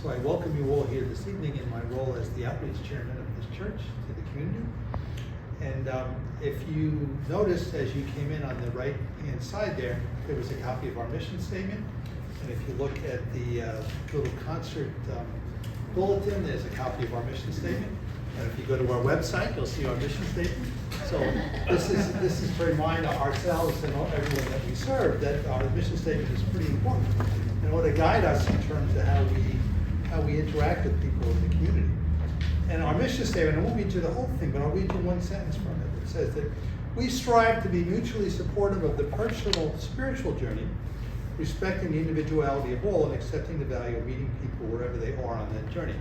So I welcome you all here this evening in my role as the outreach chairman of this church to the community. And if you noticed as you came in on the right-hand side there was a copy of our mission statement. And if you look at the little concert bulletin, there's a copy of our mission statement. And if you go to our website, you'll see our mission statement. So this is to remind ourselves and everyone that we serve that our mission statement is pretty important in order to guide us in terms of how we interact with people in the community. And our mission statement, I won't read you the whole thing, but I'll read you one sentence from it. It says that we strive to be mutually supportive of the personal spiritual journey, respecting the individuality of all and accepting the value of meeting people wherever they are on that journey.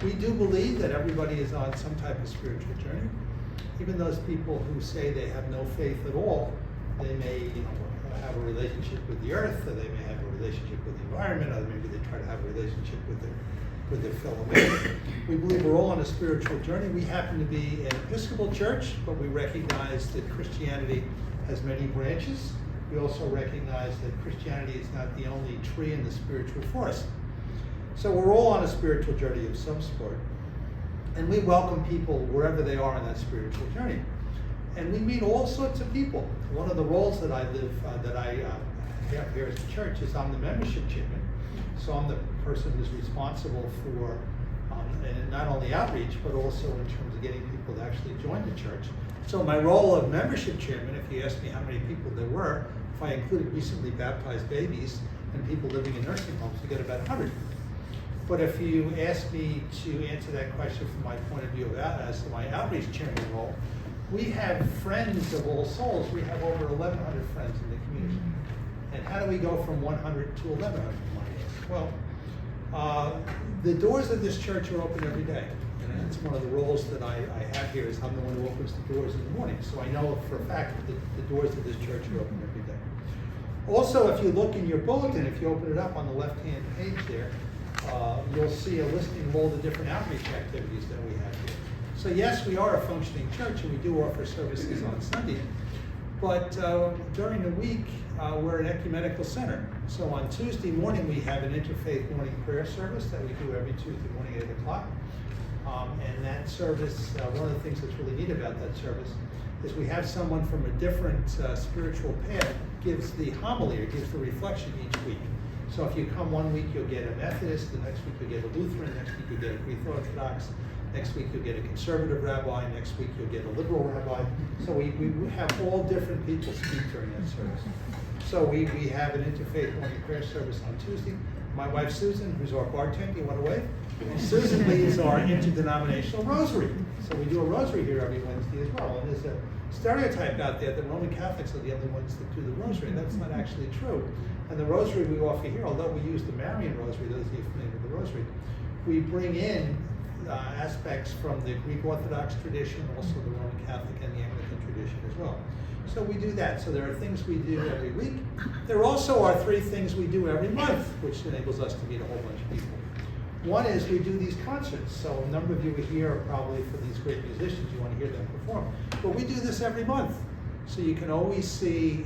We do believe that everybody is on some type of spiritual journey. Even those people who say they have no faith at all, they may have a relationship with the earth, or they may have a relationship with the environment, or maybe they try to have a relationship with their fellow man. We believe we're all on a spiritual journey. We happen to be an Episcopal church, but we recognize that Christianity has many branches. We also recognize that Christianity is not the only tree in the spiritual forest. So we're all on a spiritual journey of some sort. And we welcome people wherever they are on that spiritual journey. And we meet all sorts of people. One of the roles that I have here at the church is I'm the membership chairman. So I'm the person who's responsible for and not only outreach, but also in terms of getting people to actually join the church. So my role of membership chairman, if you ask me how many people there were, if I included recently baptized babies and people living in nursing homes, we get about 100. But if you ask me to answer that question from my point of view as to my outreach chairman role, we have friends of all souls. We have over 1,100 friends in the community. And how do we go from 100 to 1,100? Well, the doors of this church are open every day. And that's one of the roles that I have here is I'm the one who opens the doors in the morning. So I know for a fact that the doors of this church are open every day. Also, if you look in your bulletin, if you open it up on the left-hand page there, you'll see a listing of all the different outreach activities that we have here. So yes, we are a functioning church and we do offer services on Sunday, but during the week, we're an ecumenical center. So on Tuesday morning, we have an interfaith morning prayer service that we do every Tuesday morning at 8 o'clock. And that service, one of the things that's really neat about that service is we have someone from a different spiritual path gives the homily or gives the reflection each week. So if you come one week, you'll get a Methodist, the next week you'll get a Lutheran, next week you'll get a Greek Orthodox, next week you'll get a conservative rabbi, next week you'll get a liberal rabbi. So we have all different people speak during that service. So we have an interfaith morning prayer service on Tuesday. My wife Susan, who's our bartender, you want to wave? Susan leads our interdenominational rosary. So we do a rosary here every Wednesday as well. And there's a stereotype out there that Roman Catholics are the only ones that do the rosary. That's not actually true. And the rosary we offer here, although we use the Marian rosary, those of you familiar with the rosary, we bring in aspects from the Greek Orthodox tradition, also the Roman Catholic and the Anglican tradition as well. So we do that. So there are things we do every week. There also are 3 things we do every month, which enables us to meet a whole bunch of people. One is we do these concerts. So a number of you are here probably for these great musicians. You want to hear them perform. But we do this every month. So you can always see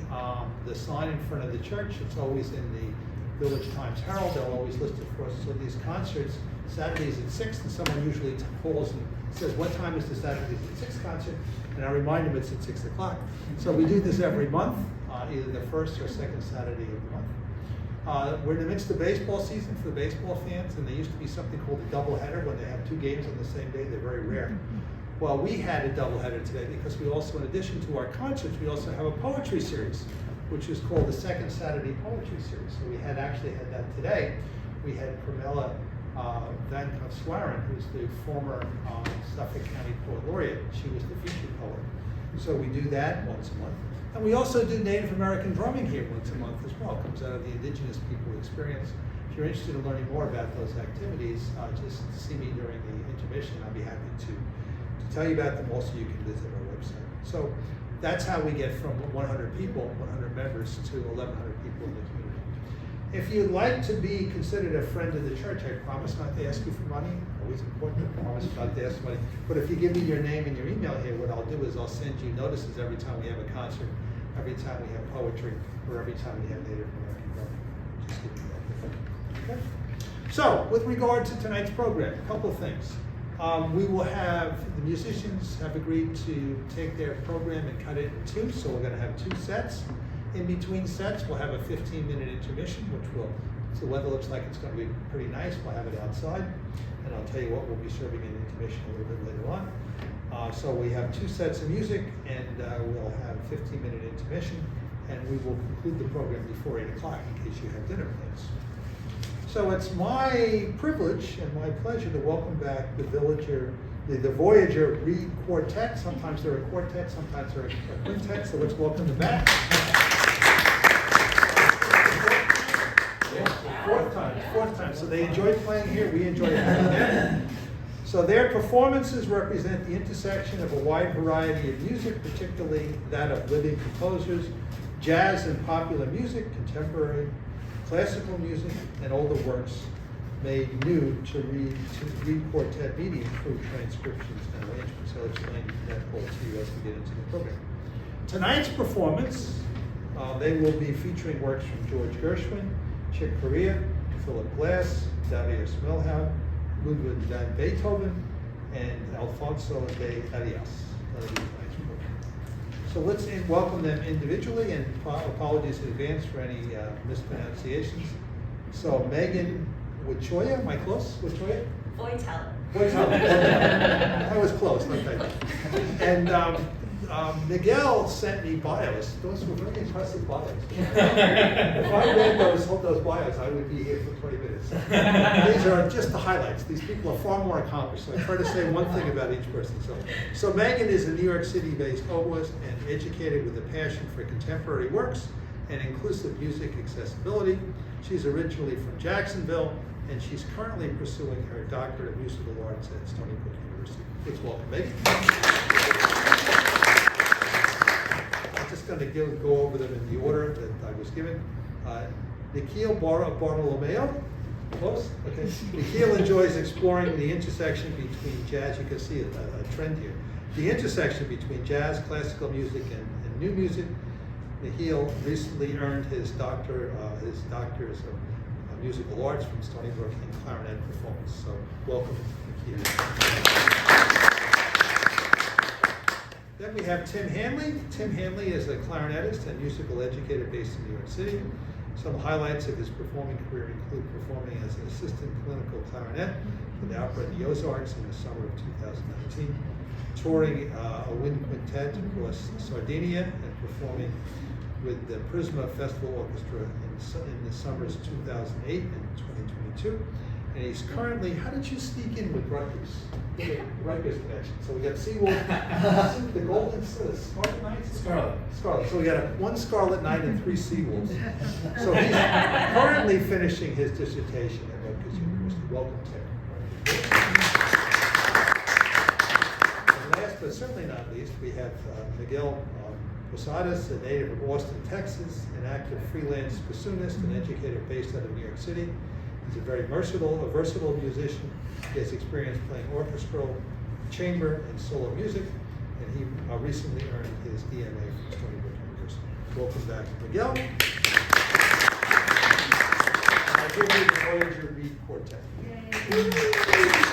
the sign in front of the church. It's always in the Village Times Herald. They'll always list it for us. So these concerts, Saturdays at 6, and someone usually calls and says, what time is the Saturdays at 6 concert? And I remind them it's at 6 o'clock. So we do this every month, either the first or second Saturday of the month. We're in the midst of baseball season for the baseball fans, and there used to be something called a doubleheader when they have 2 games on the same day. They're very rare. Well, we had a doubleheader today because we also, in addition to our concerts, we also have a poetry series, which is called the Second Saturday Poetry Series. So we actually had that today. We had Pramila Van Konswaran, who's the former Suffolk County Poet Laureate. She was the featured poet. So we do that once a month. And we also do Native American drumming here once a month as well. It comes out of the Indigenous People Experience. If you're interested in learning more about those activities, just see me during the intermission. I'll be happy to tell you about them. Also, you can visit our website. So that's how we get from 100 people, 100 members, to 1,100 people in the community. If you'd like to be considered a friend of the church, I promise not to ask you for money. Always important to promise not to ask for money. But if you give me your name and your email here, what I'll do is I'll send you notices every time we have a concert, every time we have poetry, or every time we have Native American drumming. Just give me that. Okay? So, with regard to tonight's program, a couple of things. We will have, the musicians have agreed to take their program and cut it in two, so we're gonna have two sets. In between sets, we'll have a 15-minute intermission, which will, so the weather looks like it's gonna be pretty nice, we'll have it outside. And I'll tell you what we'll be serving in intermission a little bit later on. So we have two sets of music, and we'll have a 15-minute intermission, and we will conclude the program before 8 o'clock in case you have dinner plans. So it's my privilege and my pleasure to welcome back the Voyager Reed Quartet. Sometimes they're a quartet, sometimes they're a quintet, so let's welcome them back. Fourth time. So they enjoy playing here, we enjoy having them. So their performances represent the intersection of a wide variety of music, particularly that of living composers, jazz and popular music, contemporary, classical music, and older works made new to Reed Quartet medium through transcriptions and arrangements. So I'll explain that all to you as we get into the program. Tonight's performance, they will be featuring works from George Gershwin, Chick Corea, Philip Glass, David Smelhout, Ludwig van Beethoven, and Alfonso de Arias. So let's welcome them individually, and apologies in advance for any mispronunciations. So Megan Wichoya, am I close? Wichoya? Voitel. That was close, okay. And Miguel sent me bios. Those were very impressive bios. If I read those bios, I would be here for 20 minutes. These are just the highlights. These people are far more accomplished. So I try to say one thing about each person. So Megan is a New York City-based oboist and educated with a passion for contemporary works and inclusive music accessibility. She's originally from Jacksonville, and she's currently pursuing her doctorate of musical arts at Stony Brook University. Please welcome Megan. I'm just going to go over them in the order that I was given. Nikhil Bartolomeo, close? Okay. Nikhil enjoys exploring the intersection between jazz. You can see a trend here. The intersection between jazz, classical music, and new music. Nikhil recently earned his doctor's of musical arts from Stony Brook in clarinet performance. So welcome, Nikhil. Then we have Tim Hanley. Tim Hanley is a clarinetist and musical educator based in New York City. Some highlights of his performing career include performing as an assistant clinical clarinet for the Opera in the Ozarks in the summer of 2019, touring a wind quintet across Sardinia, and performing with the Prisma Festival Orchestra in the summers 2008 and 2022. And he's currently, how did you sneak in with Rutgers? Rutgers connection. So we got Seawolf, the Golden Scarlet Knights? Scarlet. So we got one Scarlet Knight and 3 Seawolves. So he's currently finishing his dissertation at Rutgers University. Welcome, Tim. And last but certainly not least, we have Miguel Posadas, a native of Austin, Texas, an active freelance bassoonist and educator based out of New York City. He's a very versatile musician. He has experience playing orchestral, chamber, and solo music, and he recently earned his DMA from Stony Brook University. Welcome back, Miguel. And I give you the Voyager Reed Quartet. Yay.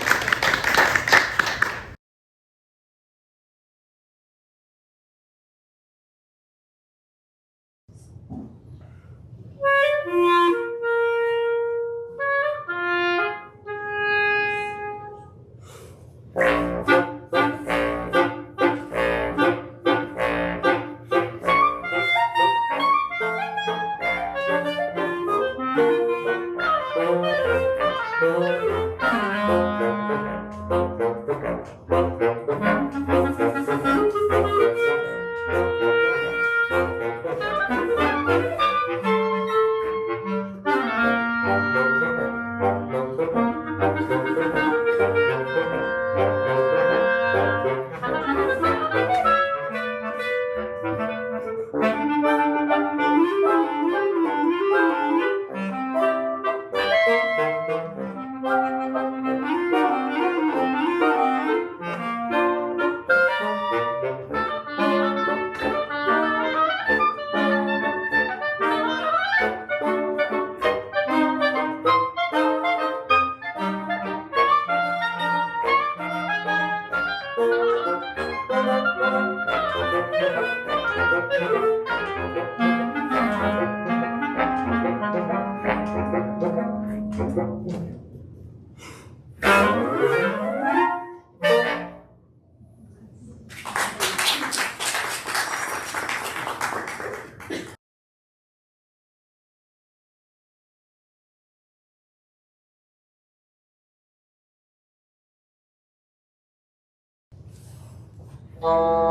Thank you.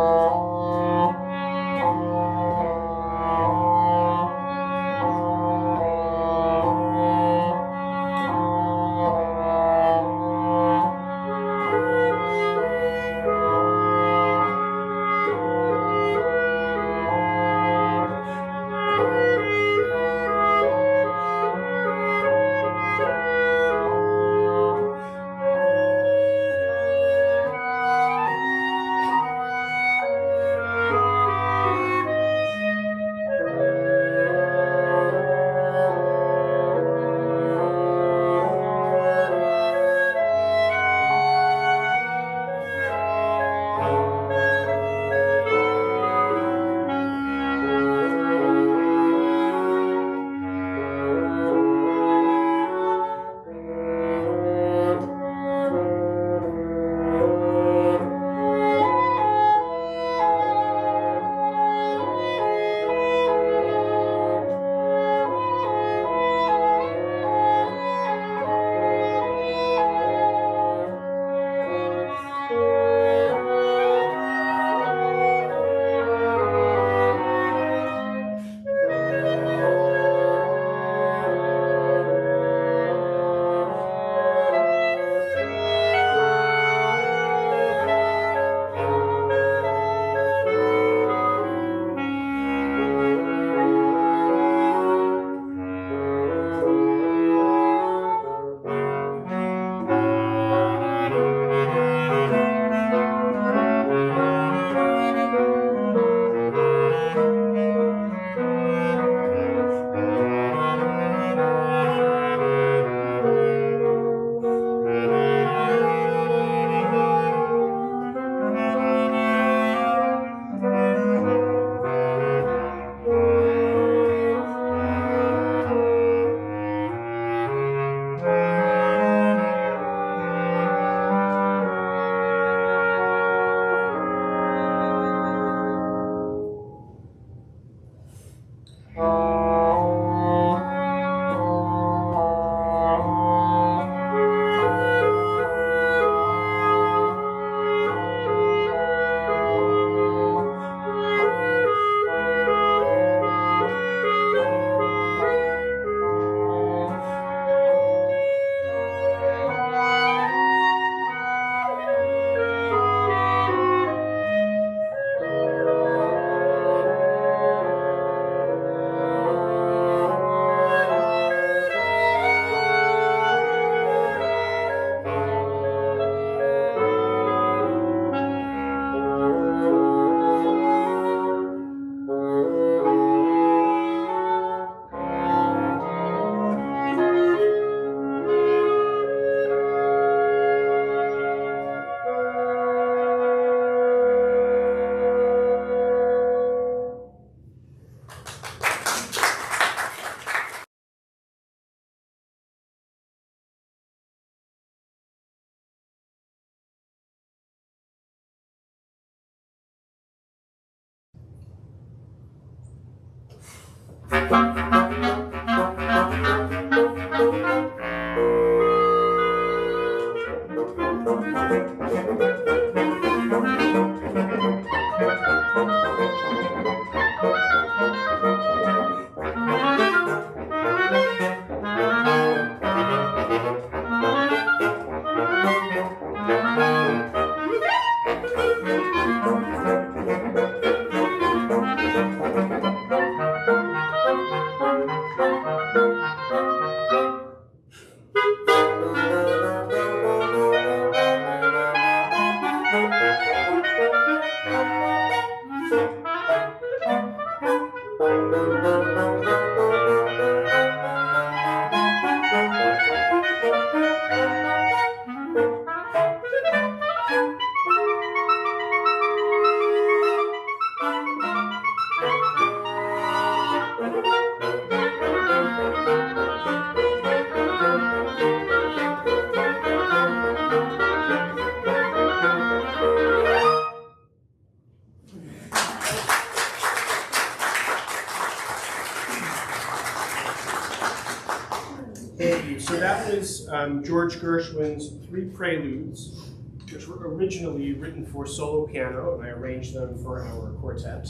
So that was George Gershwin's 3 Preludes which were originally written for solo piano, and I arranged them for our quartet.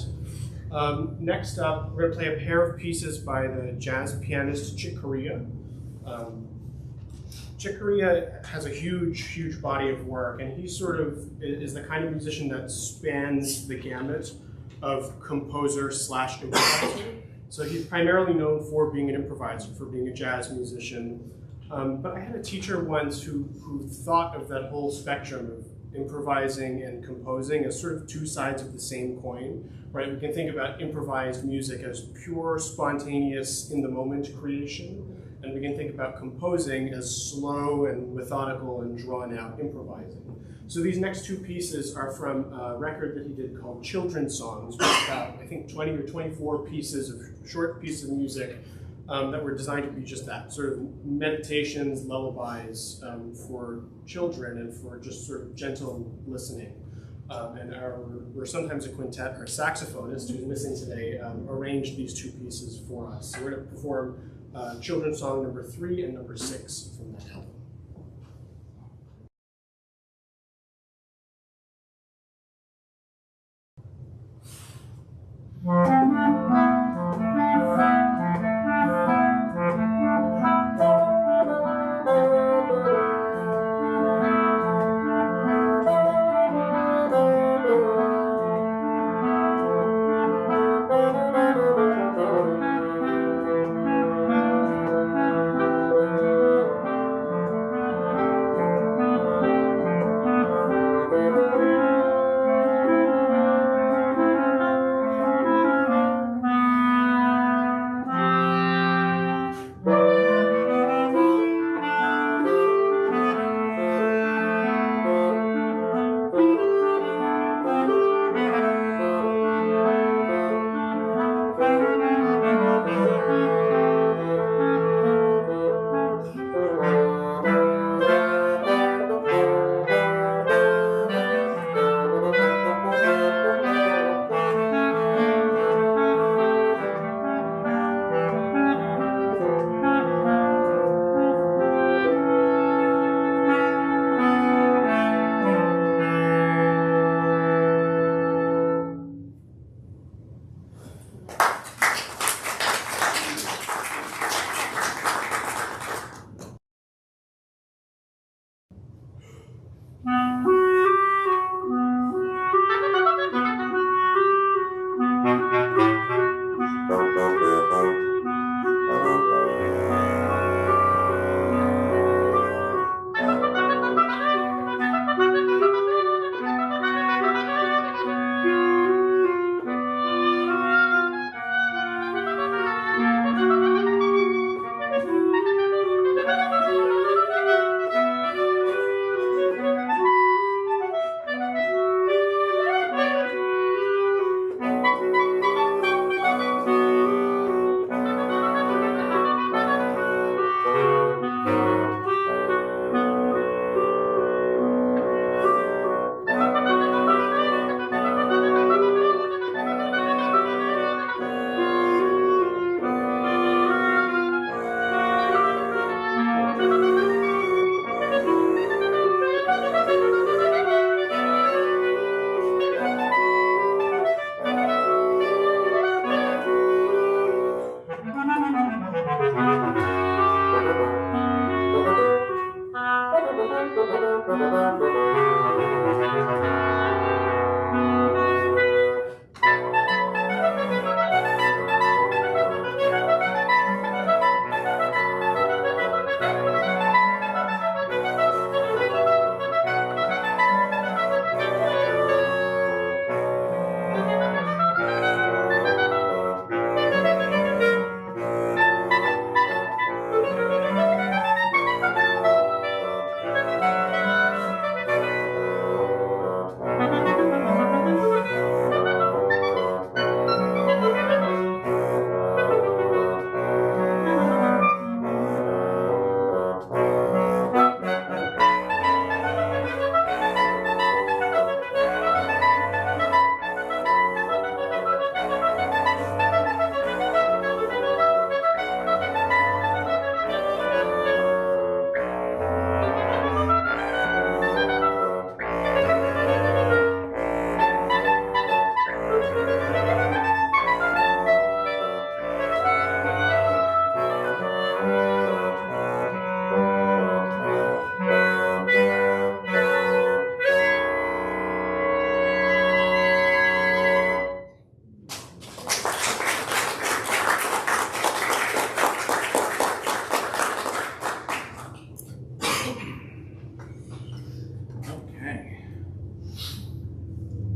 Next up, we're going to play a pair of pieces by the jazz pianist Chick Corea. Chick Corea has a huge body of work, and he sort of is the kind of musician that spans the gamut of composer / improviser. So he's primarily known for being an improviser, for being a jazz musician. But I had a teacher once who thought of that whole spectrum of improvising and composing as sort of two sides of the same coin, right? We can think about improvised music as pure, spontaneous, in-the-moment creation, and we can think about composing as slow and methodical and drawn-out improvising. So these next two pieces are from a record that he did called Children's Songs, which is about, I think, 20 or 24 pieces of short pieces of music that were designed to be just that, sort of meditations, lullabies for children and for just sort of gentle listening. And we're sometimes a quintet. Our saxophonist, who's missing today, arranged these two pieces for us. So we're going to perform Children's Song number 3 and number 6 from that album.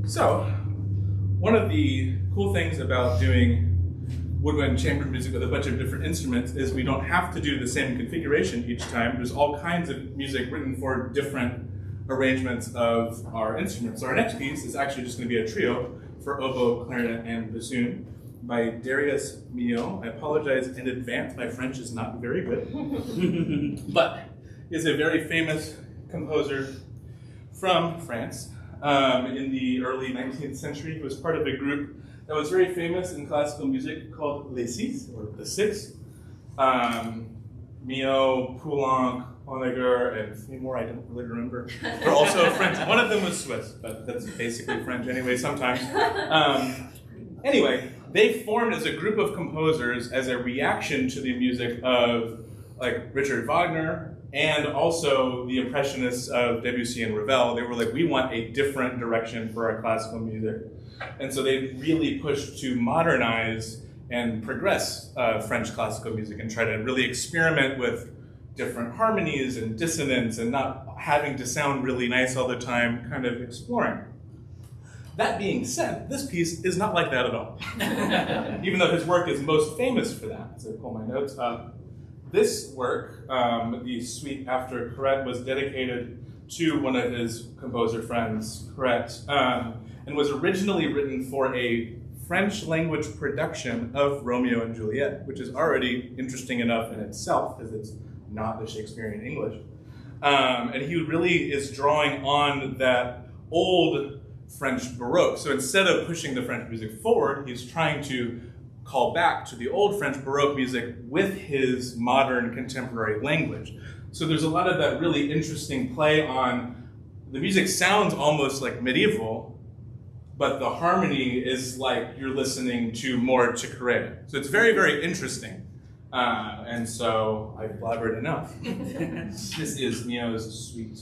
So, one of the cool things about doing woodwind chamber music with a bunch of different instruments is we don't have to do the same configuration each time. There's all kinds of music written for different arrangements of our instruments. So our next piece is actually just going to be a trio for oboe, clarinet, and bassoon by Darius Milhaud. I apologize in advance, my French is not very good, but is a very famous composer from France. In the early 19th century, he was part of a group that was very famous in classical music called Les Six, or the Six. Milhaud, Poulenc, Voyager, and three more I don't really remember. They're also French. One of them was Swiss, but that's basically French anyway sometimes. Anyway, they formed as a group of composers as a reaction to the music of like Richard Wagner and also the Impressionists of Debussy and Ravel. They were like, we want a different direction for our classical music. And so they really pushed to modernize and progress French classical music and try to really experiment with different harmonies and dissonance and not having to sound really nice all the time, kind of exploring. That being said, this piece is not like that at all. Even though his work is most famous for that. So I pull my notes up. This work, the suite after Quartet, was dedicated to one of his composer friends, Quartet, and was originally written for a French language production of Romeo and Juliet, which is already interesting enough in itself, because it's not the Shakespearean English. And he really is drawing on that old French Baroque. So instead of pushing the French music forward, he's trying to call back to the old French Baroque music with his modern contemporary language. So there's a lot of that really interesting play on, the music sounds almost like medieval, but the harmony is like you're listening to more to Quartet. So it's very, very interesting. And so I've blabbered enough. This is Milhaud's suite.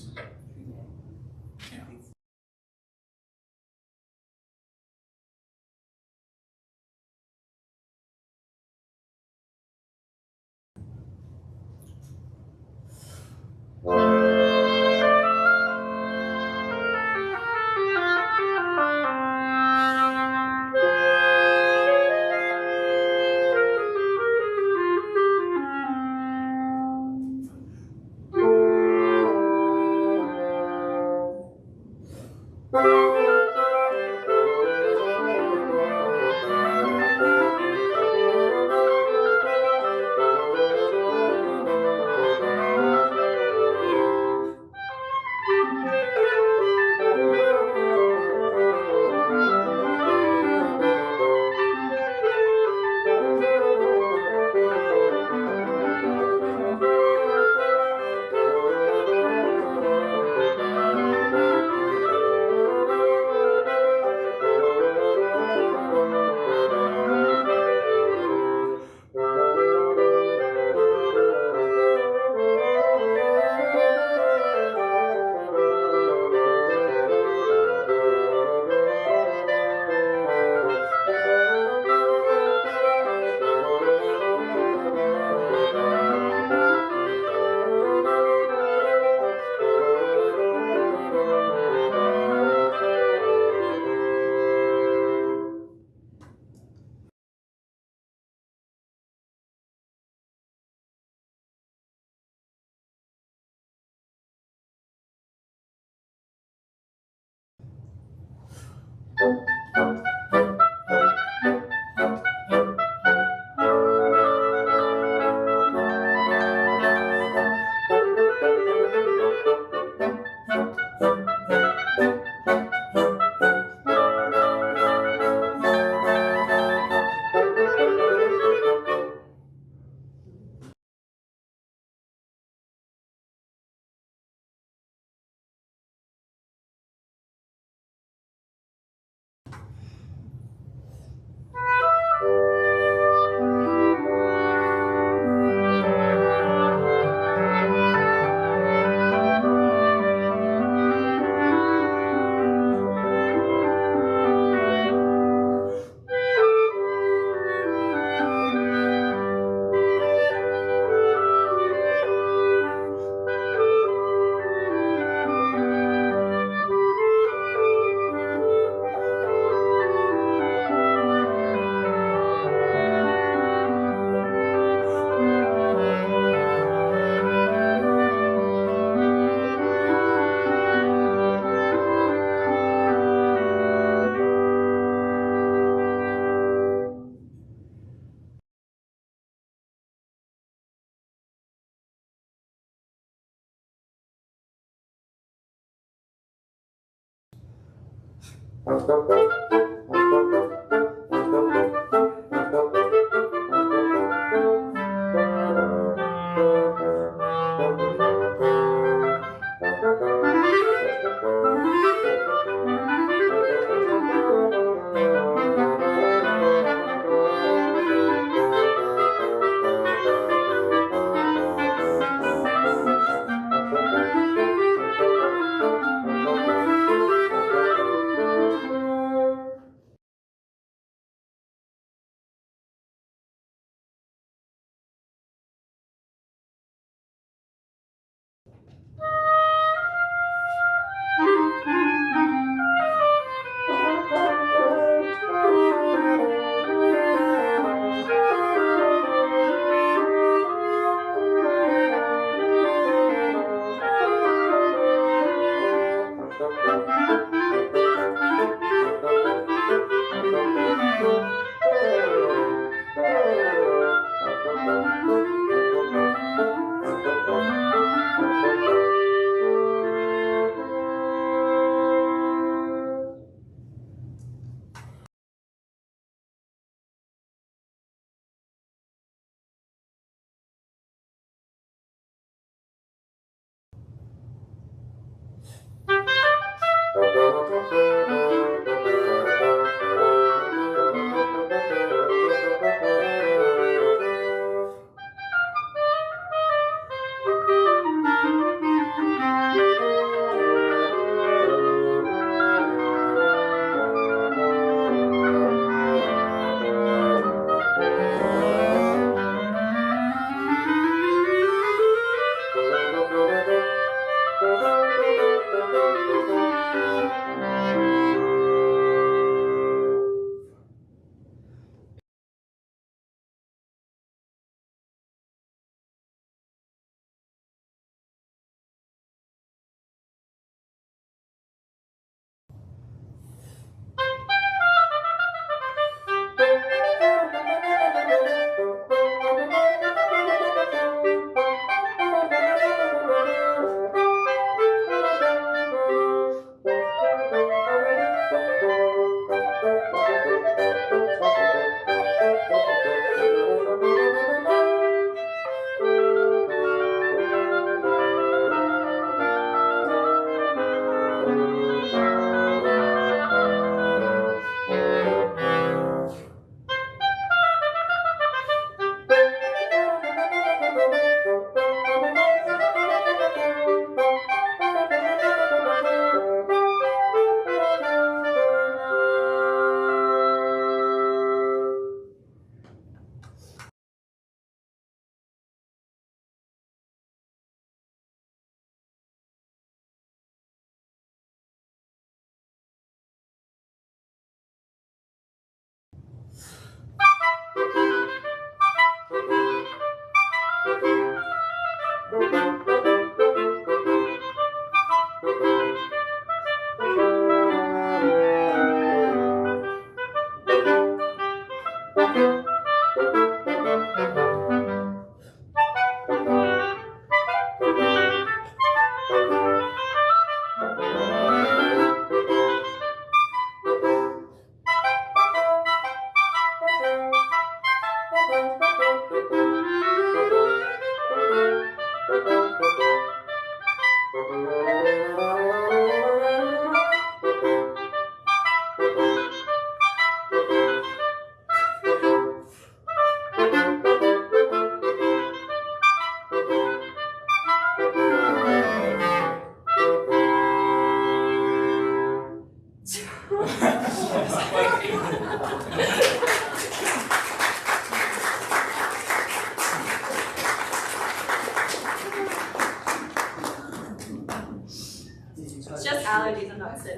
It's just allergies, I'm not sick.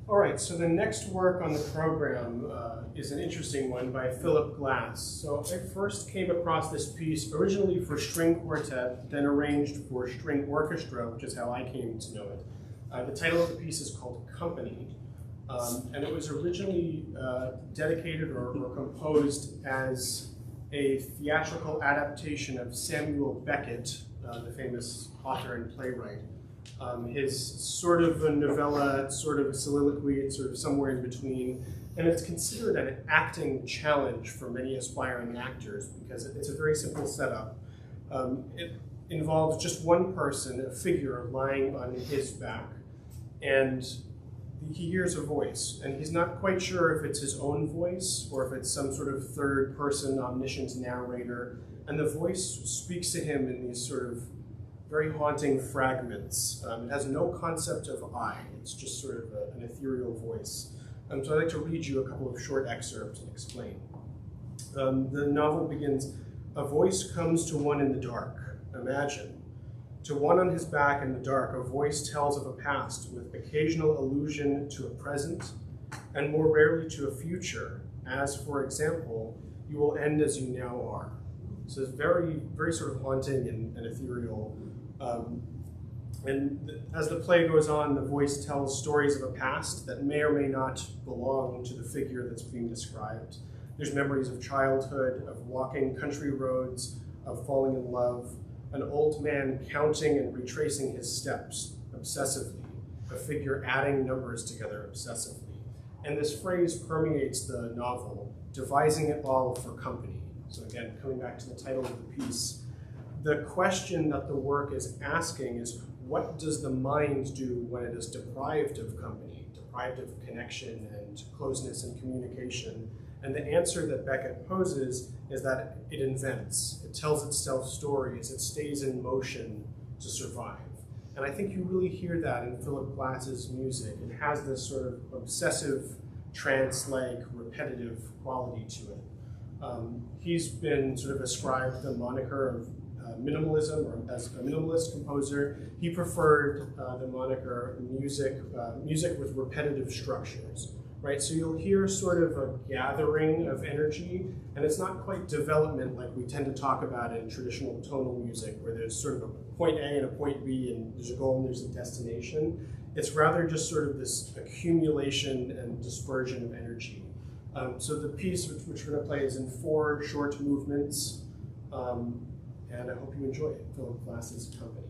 All right, so the next work on the program is an interesting one by Philip Glass. So I first came across this piece originally for string quartet, then arranged for string orchestra, which is how I came to know it. The title of the piece is called Company, and it was originally dedicated or composed as a theatrical adaptation of Samuel Beckett, the famous author and playwright. His sort of a novella, sort of a soliloquy, it's sort of somewhere in between, and it's considered an acting challenge for many aspiring actors because it's a very simple setup. It involves just one person, a figure lying on his back, and he hears a voice, and he's not quite sure if it's his own voice or if it's some sort of third-person omniscient narrator, and the voice speaks to him in these sort of very haunting fragments. It has no concept of I, it's just sort of an ethereal voice. So I'd like to read you a couple of short excerpts and explain. The novel begins, "A voice comes to one in the dark, imagine. To one on his back in the dark, a voice tells of a past with occasional allusion to a present, and more rarely to a future, as, for example, you will end as you now are." So it's very, very sort of haunting and ethereal. As the play goes on, the voice tells stories of a past that may or may not belong to the figure that's being described. There's memories of childhood, of walking country roads, of falling in love, an old man counting and retracing his steps obsessively, a figure adding numbers together obsessively. And this phrase permeates the novel, devising it all for company. So again, coming back to the title of the piece, the question that the work is asking is, what does the mind do when it is deprived of company, deprived of connection and closeness and communication? And the answer that Beckett poses is that it invents, it tells itself stories, it stays in motion to survive. And I think you really hear that in Philip Glass's music. It has this sort of obsessive, trance-like, repetitive quality to it. He's been sort of ascribed the moniker of minimalism, or as a minimalist composer. He preferred the moniker music with repetitive structures, right? So you'll hear sort of a gathering of energy, and it's not quite development like we tend to talk about in traditional tonal music, where there's sort of a point A and a point B, and there's a goal and there's a destination. It's rather just sort of this accumulation and dispersion of energy. So the piece which we're going to play is in 4 short movements, and I hope you enjoy it. Philip Glass's Company.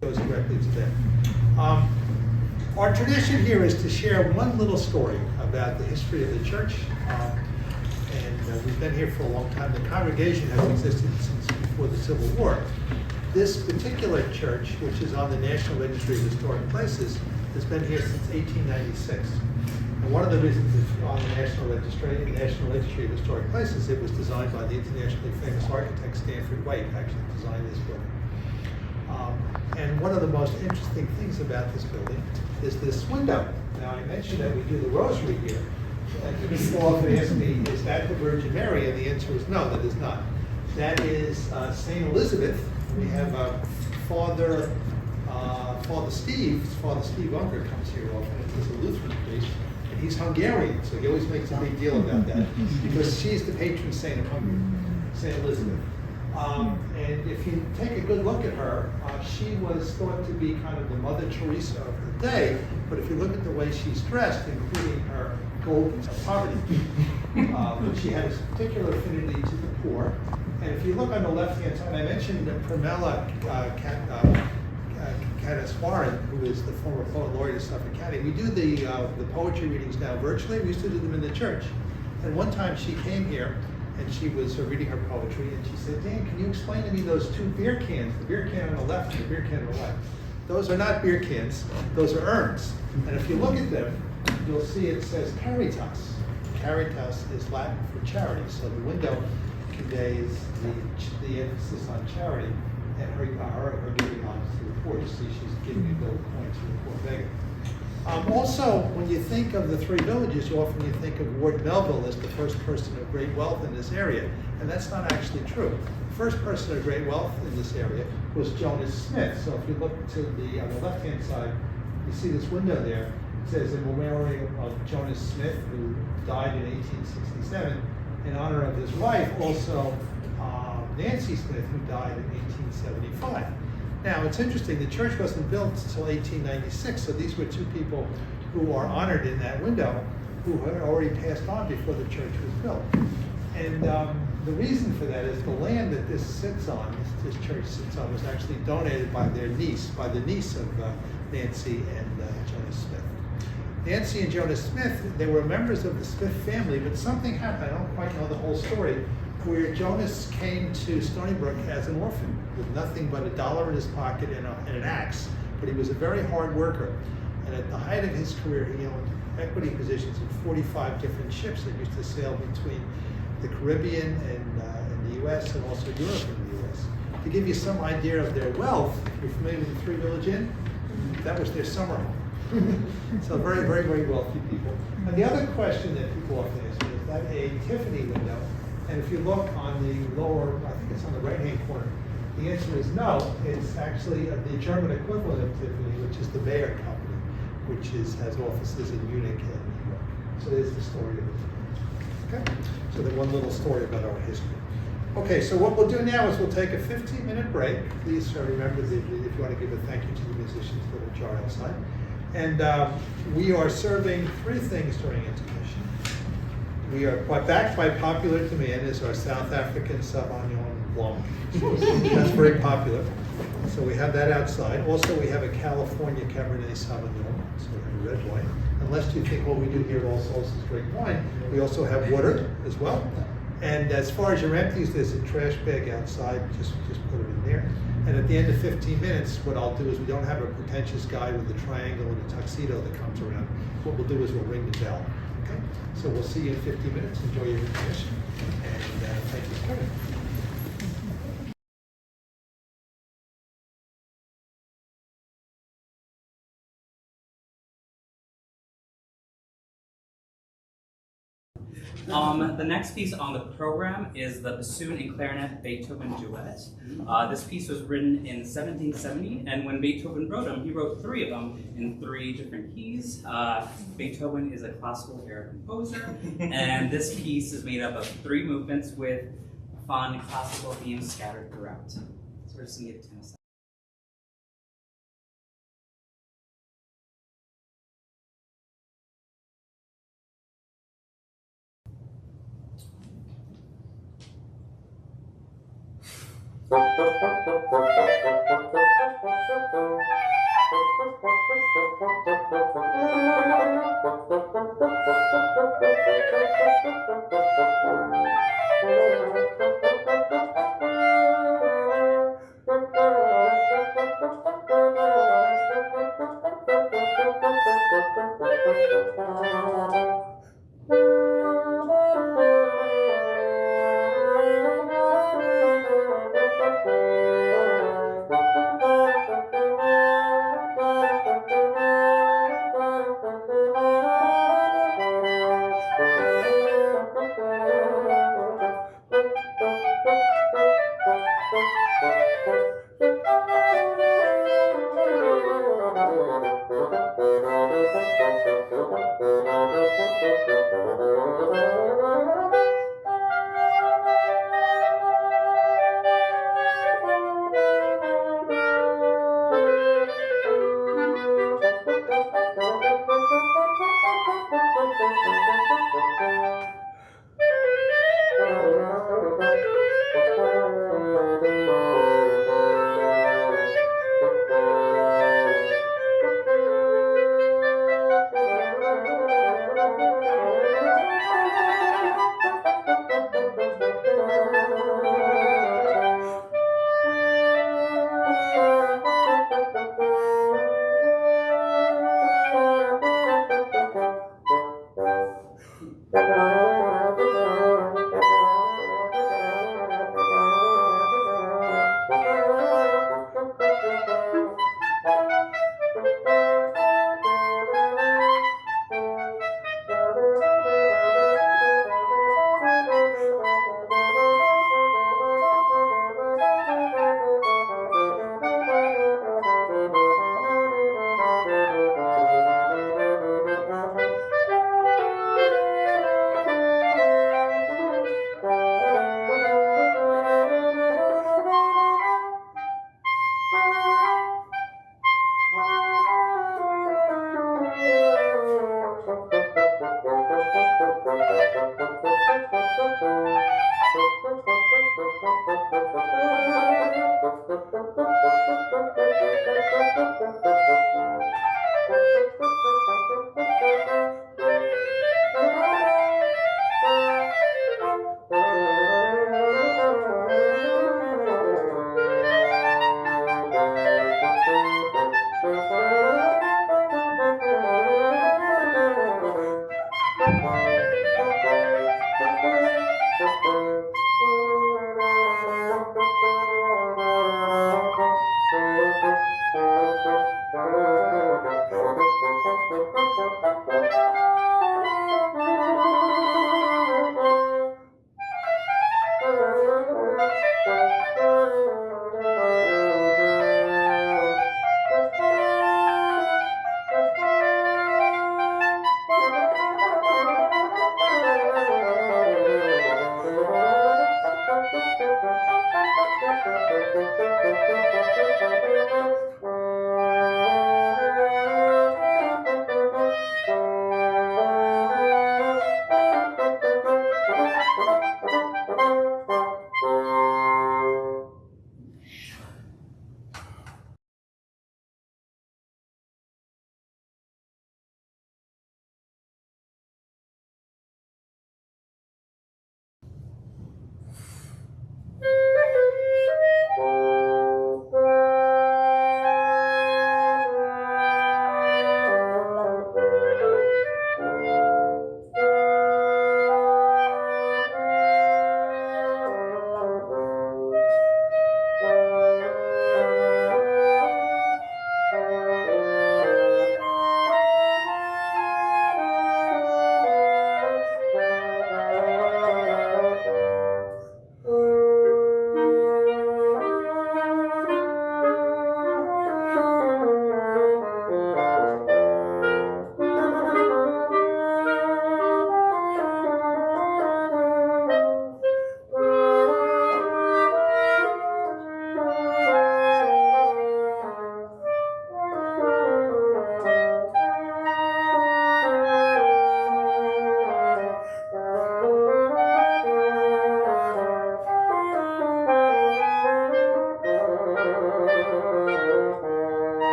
goes directly to them. Our tradition here is to share one little story about the history of the church. We've been here for a long time. The congregation has existed since before the Civil War. This particular church, which is on the National Registry of Historic Places, has been here since 1896. And one of the reasons it's on the National Registry of Historic Places, it was designed by the internationally famous architect Stanford White, actually designed this building. And one of the most interesting things about this building is this window. Now, I mentioned that we do the rosary here. And people often ask me, is that the Virgin Mary? And the answer is no, that is not. That is St. Elizabeth. We have Father Steve Unger comes here often. He's a Lutheran priest, and he's Hungarian, so he always makes a big deal about that, because she's the patron saint of Hungary, St. Elizabeth. And if you take a good look at her, she was thought to be kind of the Mother Teresa of her day, but if you look at the way she's dressed, including her gold poverty, she had a particular affinity to the poor. And if you look on the left-hand side, I mentioned Pramila Cataswaran, who is the former poet laureate of Suffolk County. We do the poetry readings now virtually. We used to do them in the church. And one time she came here, and she was reading her poetry, and she said, Dan, can you explain to me those two beer cans, the beer can on the left and the beer can on the right? Those are not beer cans, those are urns. And if you look at them, you'll see it says Caritas. Caritas is Latin for charity, so the window conveys the emphasis on charity and her giving on to the poor. You see she's giving a gold coin to the poor beggar. Also, when you think of the three villages, often you think of Ward Melville as the first person of great wealth in this area, and that's not actually true. The first person of great wealth in this area was Jonas Smith. So if you look to on the left-hand side, you see this window there. It says in memoriam of Jonas Smith, who died in 1867, in honor of his wife, also Nancy Smith, who died in 1875. Now, it's interesting, the church wasn't built until 1896, so these were two people who are honored in that window who had already passed on before the church was built. And the reason for that is the land that this sits on, this church sits on, was actually donated by the niece of Nancy and Jonas Smith. Nancy and Jonas Smith, they were members of the Smith family, but something happened, I don't quite know the whole story, where Jonas came to Stony Brook as an orphan with nothing but $1 in his pocket and an axe, but he was a very hard worker. And at the height of his career, he owned equity positions in 45 different ships that used to sail between the Caribbean and the U.S. and also Europe and the U.S. To give you some idea of their wealth, if you're familiar with the Three Village Inn, that was their summer home. So very, very, very wealthy people. And the other question that people often ask me, is that a Tiffany window? And if you look on the lower, I think it's on the right-hand corner, the answer is no. It's actually the German equivalent of Tiffany, which is the Bayer Company, which has offices in Munich and New York. So there's the story of it. Okay? So the one little story about our history. Okay, so what we'll do now is we'll take a 15-minute break. Please remember that if you want to give a thank you to the musicians for the jar outside. And we are serving 3 things during intermission. We are backed by popular demand is our South African Sauvignon Blanc. That's very popular. So we have that outside. Also, we have a California Cabernet Sauvignon, so we have a red wine. Unless you think what we do here at All Souls is drink wine, we also have water as well. And as far as your empties, there's a trash bag outside. Just put it in there. And at the end of 15 minutes, what I'll do is we don't have a pretentious guy with a triangle and a tuxedo that comes around. What we'll do is we'll ring the bell. Okay? So we'll see you in 15 minutes. Enjoy your intermission. And thank you for coming. The next piece on the program is the bassoon and clarinet Beethoven duet. This piece was written in 1770, and when Beethoven wrote them, he wrote 3 of them in 3 different keys. Beethoven is a classical era composer, and this piece is made up of 3 movements with fun classical themes scattered throughout. So we're just going to give it 10 seconds.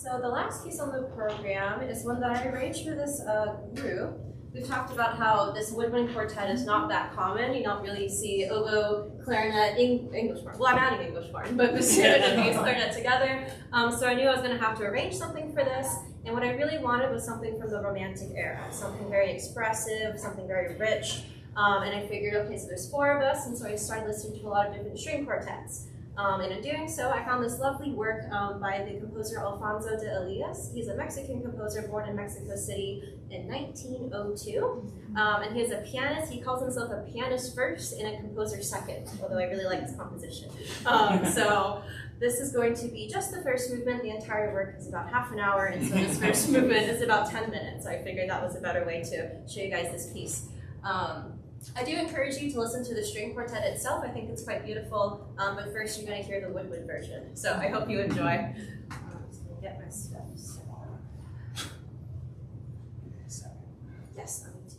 So the last piece on the program is one that I arranged for this group. We've talked about how this woodwind quartet is not that common. You don't really see oboe, clarinet, English horn. Well, I'm adding English horn, but bassoon and bass clarinet together. So I knew I was going to have to arrange something for this. And what I really wanted was something from the Romantic era, something very expressive, something very rich. And I figured, okay, so there's 4 of us, and so I started listening to a lot of different string quartets. And in doing so, I found this lovely work by the composer Alfonso de Elias. He's a Mexican composer born in Mexico City in 1902. And he is a pianist. He calls himself a pianist first and a composer second, although I really like his composition. So this is going to be just the first movement. The entire work is about half an hour, and so this first movement is about 10 minutes. So I figured that was a better way to show you guys this piece. I do encourage you to listen to the string quartet itself. I think it's quite beautiful, but first you're going to hear the woodwind version. So I hope you enjoy. I'm just going to get my steps. Yes, I need to.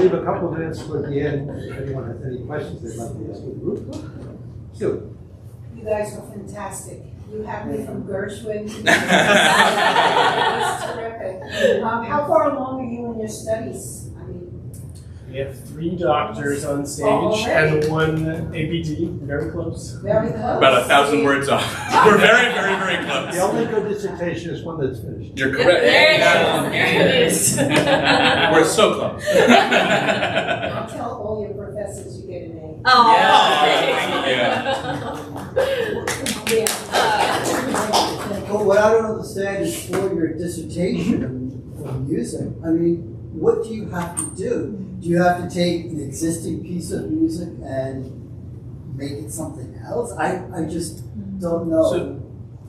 leave a couple of minutes for the end. If anyone has any questions they'd like to ask the group. Sue. You guys were fantastic. You have me from Gershwin. That's terrific. How far along are you in your studies? I mean, We have 3 doctors on stage already? and 1 ABD, very close. very close. About 1,000 words off. We're very, very, very The close. only good dissertation is one that's finished. You're There correct. it is. We're so close. I'll tell all your professors you get an A. Oh. But what I don't understand is for your dissertation on music, I mean, what do you have to do? Do you have to take an existing piece of music and make it something else? I just don't know. So,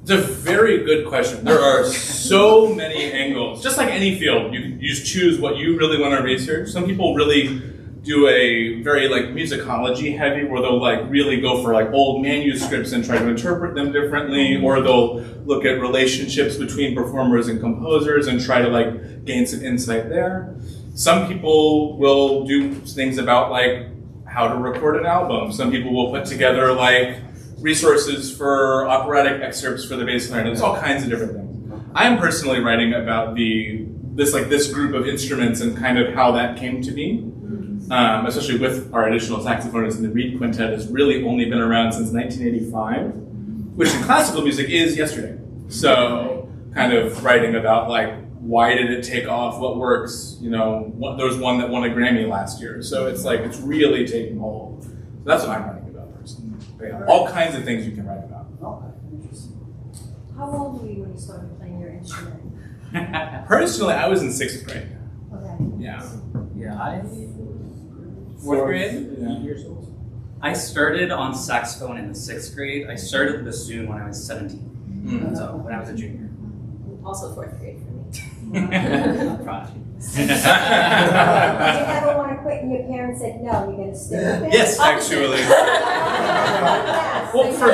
it's a very good question. There are so many angles. Just like any field, you just choose what you really want to research. Some people really do a very like musicology heavy, where they'll like really go for like old manuscripts and try to interpret them differently, or they'll look at relationships between performers and composers and try to like gain some insight there. Some people will do things about like how to record an album. Some people will put together like resources for operatic excerpts for the bass clarinet. There's all kinds of different things. I'm personally writing about this group of instruments and kind of how that came to be. Especially with our additional saxophonists, and the Reed Quintet has really only been around since 1985, which in classical music is yesterday. So, kind of writing about like, why did it take off? What works? You know, there was one that won a Grammy last year. So it's like, it's really taking hold. So that's what I'm writing about personally. But yeah, all kinds of things you can write about. Okay, interesting. How old were you when you started playing your instrument? Personally, I was in 6th grade. Okay. Yeah. Yeah, fourth grade? Yeah. Years old. I started on saxophone in the 6th grade. I started the bassoon when I was 17, so when I was a junior. Also 4th grade for me. Prodigy. Did you ever want to quit and your parents said, no, you're going to stay with it? Yes, actually. Yes. Well, for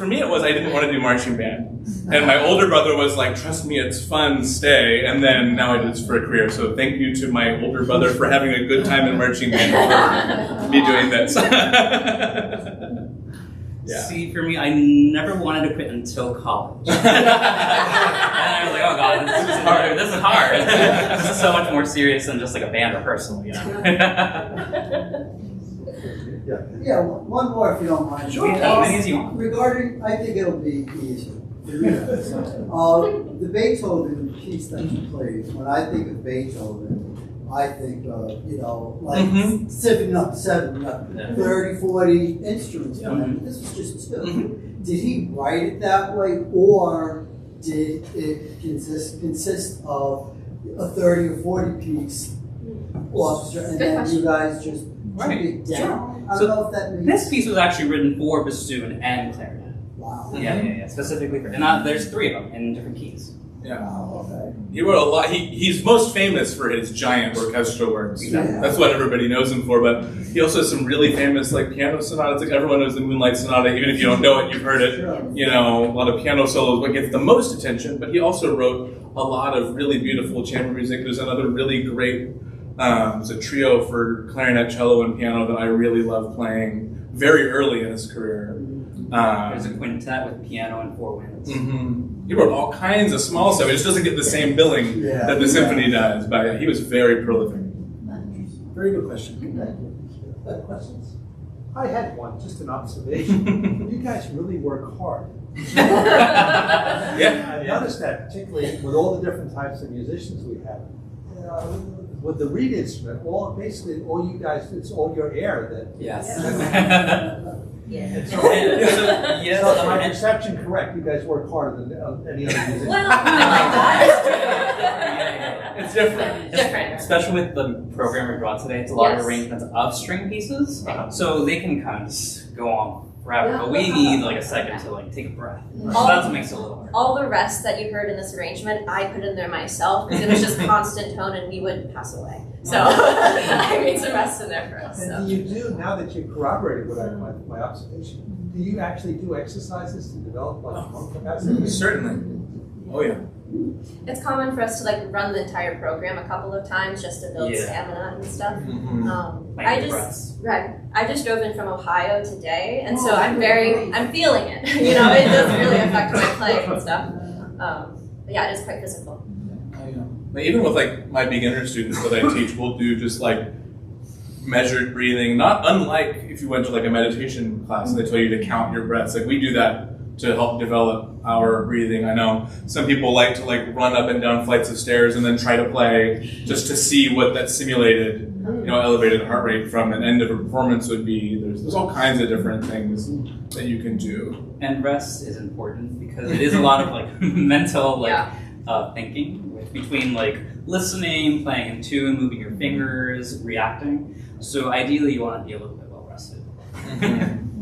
me it was I didn't want to do marching band. And my older brother was like, trust me, it's fun, stay. And then now I do this for a career. So thank you to my older brother for having a good time in marching band for me doing this. Yeah. See, for me, I never wanted to quit until college. And I was like, oh god, this is hard. This is hard. This is so much more serious than just like a band rehearsal, you know? Yeah, one more if you don't mind. Sure. As many as you want. Regarding, I think it'll be easier. The Beethoven piece that you played, when I think of Beethoven, I think of, symphony up 30, 40 instruments. Mhm. This was just 2. Did he write it that way, or did it consist of a 30 or 40 piece orchestra, and then you guys just took it down? I don't know if that makes This piece was actually written for bassoon and clarinet. Wow. Yeah, specifically for, and there's 3 of them in different keys. Yeah. Wow, okay. He wrote a lot. He's most famous for his giant orchestral works. Yeah. That's what everybody knows him for. But he also has some really famous like piano sonatas. Like everyone knows the Moonlight Sonata. Even if you don't know it, you've heard it. Sure. You know, a lot of piano solos. What gets the most attention. But he also wrote a lot of really beautiful chamber music. There's another really great. It's a trio for clarinet, cello, and piano that I really love playing very early in his career. There's a quintet with piano and 4 winds. He wrote all kinds of small stuff. It just doesn't get the same billing that the symphony does. But yeah, he was very prolific. Very good question. Thank you. Questions? I had one, just an observation. You guys really work hard. Yeah. I've noticed that, particularly with all the different types of musicians we have. With the reed instrument, basically all you guys, it's all your air that. Yes. Yeah. So is my perception correct? You guys work harder than any other musician. Well, It's different. different. Especially with the program we brought today, it's a lot of Yes. arrangements of string pieces, so they can kind of just go on forever. But we need like a second to like take a breath. So that's what makes it a little hard. All the rest that you heard in this arrangement, I put in there myself because it was just constant tone and we would pass away. So I made some rest in there for us. And So. do you do, now that you've corroborated what my observation, do you actually do exercises to develop like lung capacity? Certainly. Oh yeah. It's common for us to like run the entire program a couple of times just to build Yeah. stamina and stuff. Like I the just I just drove in from Ohio today, and so I'm feeling it. You know, it does really affect my playing and stuff. But yeah, it is quite physical. But even with like my beginner students that I teach, we'll do just like measured breathing, not unlike if you went to like a meditation class and they tell you to count your breaths. Like we do that to help develop our breathing. I know some people like to like run up and down flights of stairs and then try to play just to see what that simulated, elevated heart rate from an end of a performance would be. There's all kinds of different things that you can do. And rest is important because it is a lot of like mental thinking between like listening, playing in tune, moving your fingers, reacting. So ideally you want to be a little bit well rested.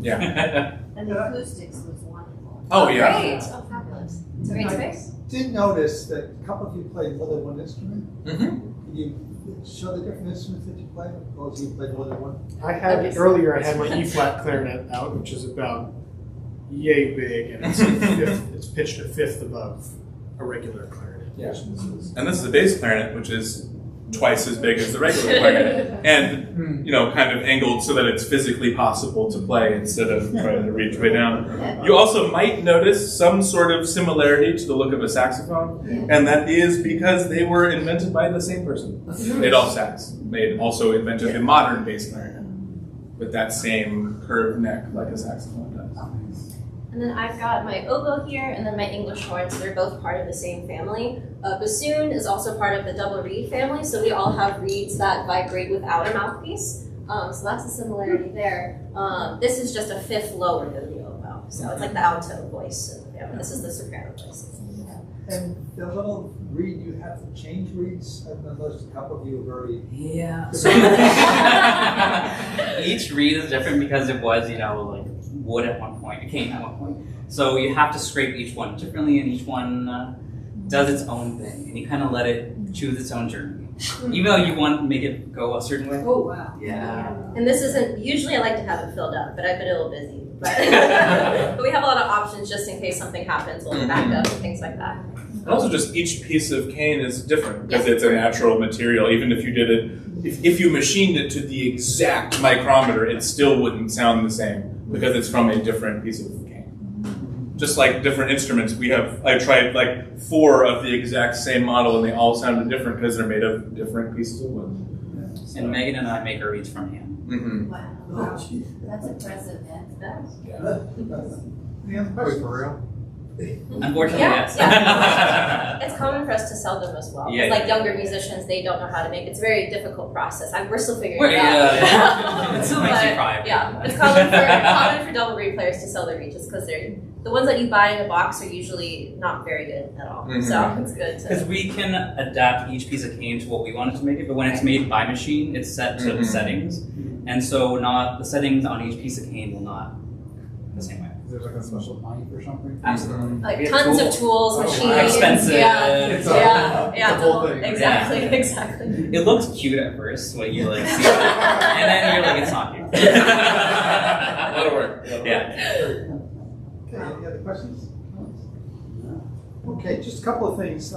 Yeah. And the acoustics was wonderful. Oh yeah. Great. Oh, fabulous. It's a great space. Did notice that a couple of you played more than one instrument. Mm-hmm. Can you show the different instruments that you played? Those you played more than one? I had earlier. I had my E flat clarinet out, which is about yay big, and it's it's pitched a fifth above a regular clarinet. Yeah. And this is the bass clarinet, which is twice as big as the regular clarinet, and kind of angled so that it's physically possible to play instead of trying to reach way down. You also might notice some sort of similarity to the look of a saxophone, and that is because they were invented by the same person. Adolph Sax also invented the modern bass clarinet with that same curved neck like a saxophone does. And then I've got my oboe here, and then my English horn, so they're both part of the same family. Bassoon is also part of the double reed family, so we all have reeds that vibrate without a mouthpiece. So that's a similarity there. This is just a fifth lower than the oboe, so it's like the alto voice of the family. This is the soprano voice. And the little reed, you have to change reeds. I've noticed a couple of you are very... Yeah. So each reed is different because it was, like wood at one point, it came at one point. So you have to scrape each one differently, and each one does its own thing, and you kind of let it choose its own journey. Even though you want to make it go a certain way. Oh, wow. Yeah. And this isn't, usually I like to have it filled up, but I've been a little busy. But, but we have a lot of options just in case something happens, we'll back up and things like that. And also just each piece of cane is different because it's a natural material. Even if you did it, if you machined it to the exact micrometer, it still wouldn't sound the same because it's from a different piece of cane. Just like different instruments, I tried like 4 of the exact same model and they all sounded different because they're made of different pieces of wood. And Megan and I make our reeds from hand. Mm-hmm. Wow. That's impressive, man. Any other questions? For real? Unfortunately, yes. It's common for us to sell them as well. Yeah, It's like yeah. younger musicians, they don't know how to make it. It's a very difficult process. We're still figuring Well, it out. yeah. It still makes you But, cry. Yeah, it's common for double reed players to sell their reeds just because the ones that you buy in a box are usually not very good at all. Mhm. So it's good Because to. we can adapt each piece of cane to what we want it to make it, but when it's made by machine, it's set to Mhm. settings, and so the settings on each piece of cane will not the same way. Is there like a special pipe or something? Absolutely. Like We have tons of tools. tools, Oh, machines. expensive. Yeah, It's yeah, the whole thing. Exactly, Yeah. exactly. It looks cute at first when you like see it, and then you're like, it's not cute. That'll work. Yeah. Okay, any other questions? Okay, just a couple of things.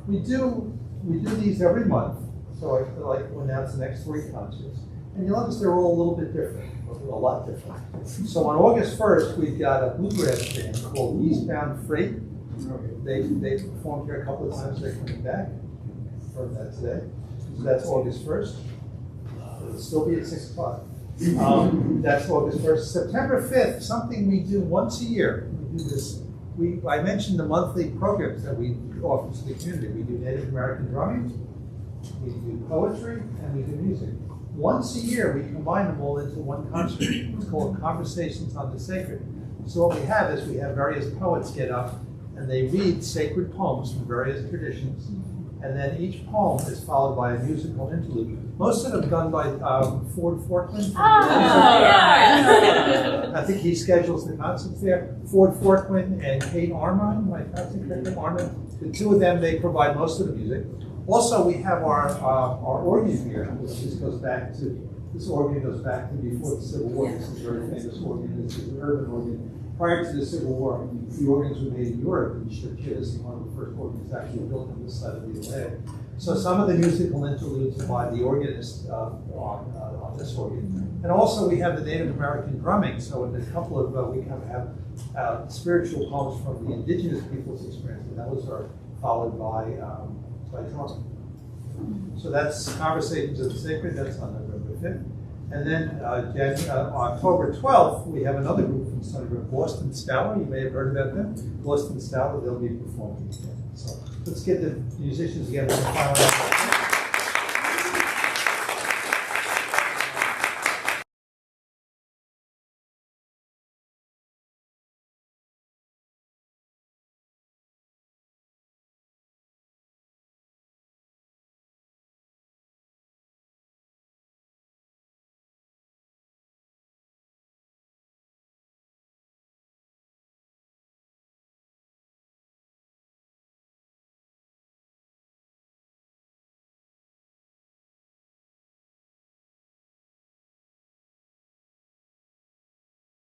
We do these every month, so I feel like we'll announce the next 3 concerts. And you'll notice they're all a little bit different, a lot different. So on August 1st, we've got a bluegrass band called Eastbound Freight. They performed here a couple of times, they're coming back. Heard that today. So that's August 1st. It'll still be at 6 o'clock. That's August 1st. September 5th, something we do once a year. We do this. I mentioned the monthly programs that we offer to the community. We do Native American drumming, we do poetry, and we do music. Once a year, we combine them all into one concert. It's called Conversations on the Sacred. So what we have is we have various poets get up and they read sacred poems from various traditions. And then each poem is followed by a musical interlude. Most of them done by Ford Forkman. Yeah. I think he schedules the concerts there. Ford Forkman and Kate Armine, my cousin, Armine. The 2 of them, they provide most of the music. Also, we have our organ here, which goes back to, this organ goes back to before the Civil War. This is a very famous organ. This is an urban organ. prior to the Civil War, the organs were made in Europe and shipped here. This is one of the first organs actually built on this side of the Atlantic. So some of the musical interludes are by the organist on this organ. And also we have the Native American drumming. So in a couple of, we kind of have spiritual poems from the indigenous people's experience, and those are followed by drumming. So that's Conversations of the Sacred, that's on November 5th. And then October 12th, we have another group from Sunnybrook, Boston Stellar. You may have heard about them. Boston Stellar, they'll be performing again. So let's get the musicians together and find out.